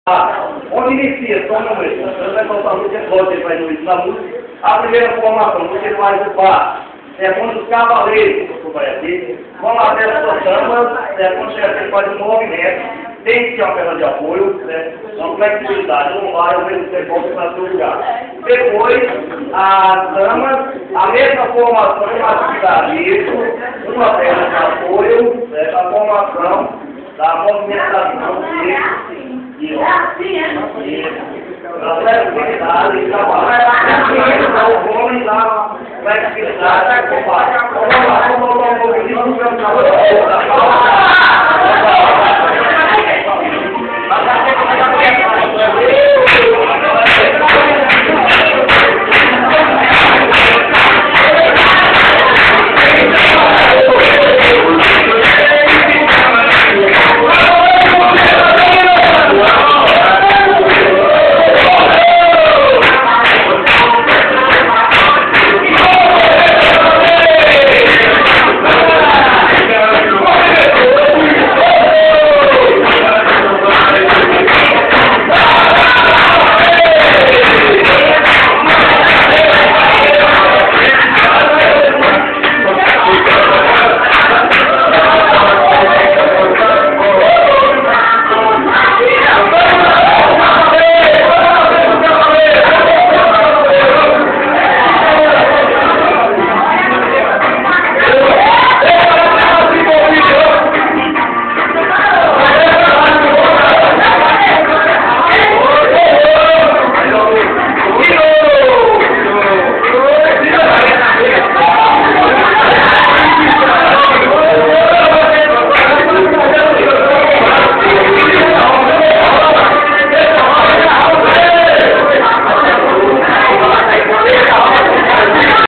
Onde inicia, só um momento, você vai soltar a música, ele vai no isso na música. A primeira formação, você vai ocupar, é quando os cavaleiros, que vai aqui, vão até as suas damas, quando você faz um movimento, tem que ter uma perna de apoio, uma flexibilidade, não vai ao mesmo tempo que está no seu lugar. Depois, as damas, a mesma formação, uma atividade, isso, uma perna de apoio, a formação da movimentação e a flexibilidade, o homem dá flexibilidade, vamos lá, vamos voltar um pouquinho,